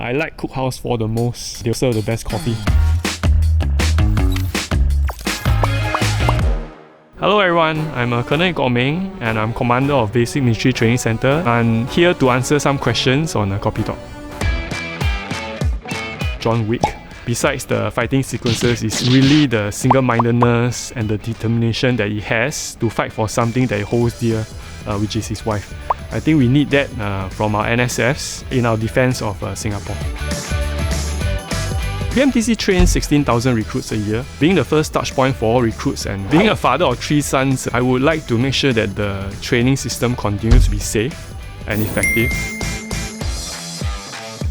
I like Cookhouse for the most. They serve the best coffee. Hello everyone, I'm Colonel Kok Meng and I'm Commander of Basic Military Training Center. I'm here to answer some questions on Kopi Talk. John Wick, besides the fighting sequences, is really the single-mindedness and the determination that he has to fight for something that he holds dear, which is his wife. I think we need that from our NSFs in our defense of Singapore. BMTC trains 16,000 recruits a year. Being the first touch point for all recruits and being a father of 3 sons, I would like to make sure that the training system continues to be safe and effective.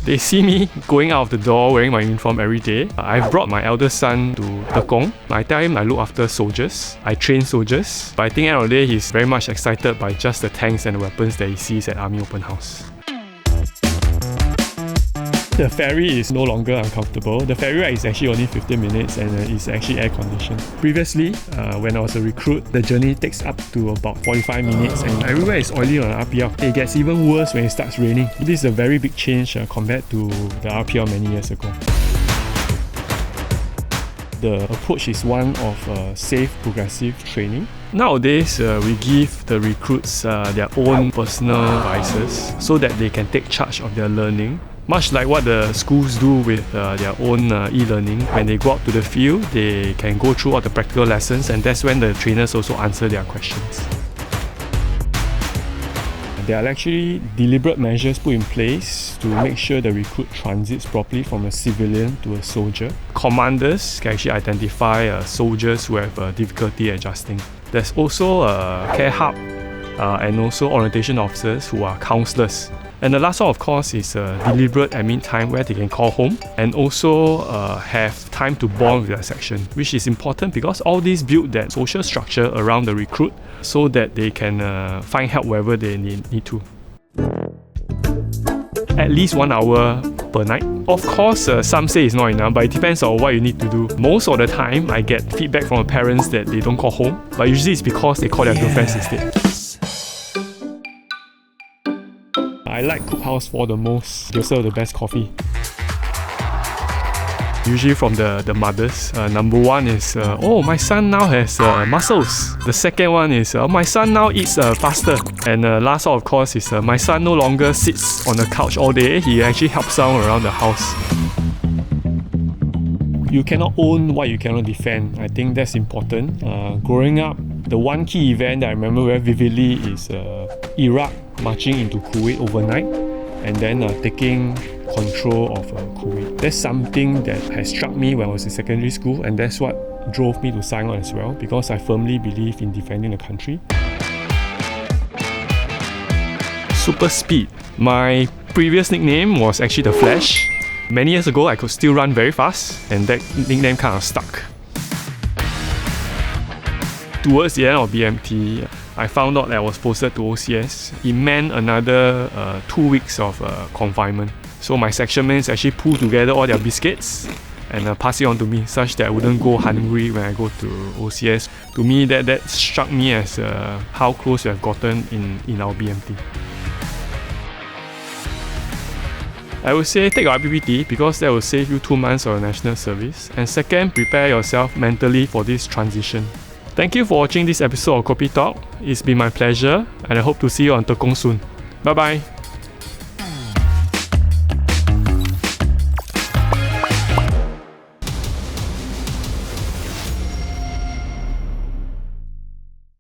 They see me going out of the door wearing my uniform every day. I've brought my eldest son to Tekong. I tell him I look after soldiers. I train soldiers. But I think at the end of the day, he's very much excited by just the tanks and the weapons that he sees at Army Open House. The ferry is no longer uncomfortable. The ferry ride is actually only 15 minutes and it's actually air conditioned. Previously, when I was a recruit, the journey takes up to about 45 minutes and everywhere is oily on RPL. It gets even worse when it starts raining. This is a very big change compared to the RPL many years ago. The approach is one of safe, progressive training. Nowadays, we give the recruits their own personal devices so that they can take charge of their learning. Much like what the schools do with their own e-learning, when they go out to the field, they can go through all the practical lessons, and that's when the trainers also answer their questions. There are actually deliberate measures put in place to make sure the recruit transits properly from a civilian to a soldier. Commanders can actually identify soldiers who have difficulty adjusting. There's also a care hub and also orientation officers who are counsellors. And the last one, of course, is deliberate admin time where they can call home and also have time to bond with their section, which is important because all these build that social structure around the recruit so that they can find help wherever they need to. At least 1 hour per night. Of course, some say it's not enough, but it depends on what you need to do. Most of the time, I get feedback from the parents that they don't call home, but usually it's because they call their girlfriends instead. I like Cookhouse for the most. They serve the best coffee. Usually from the mothers. Number one is, oh, my son now has muscles. The second one is, my son now eats faster. And last one, of course, is my son no longer sits on the couch all day. He actually helps someone around the house. You cannot own what you cannot defend. I think that's important. Growing up, the one key event that I remember very vividly is Iraq marching into Kuwait overnight and then taking control of Kuwait. That's something that has struck me when I was in secondary school, and that's what drove me to sign on as well, because I firmly believe in defending the country. Super Speed. My previous nickname was actually The Flash. Many years ago, I could still run very fast, and that nickname kind of stuck. Towards the end of BMT, I found out that I was posted to OCS. It meant another 2 weeks of confinement. So my section mates actually pulled together all their biscuits and pass it on to me, such that I wouldn't go hungry when I go to OCS. To me, that struck me as how close we have gotten in our BMT. I would say take your IPPT because that will save you 2 months of national service. And second, prepare yourself mentally for this transition. Thank you for watching this episode of Kopi Talk. It's been my pleasure and I hope to see you on Tekong soon. Bye bye.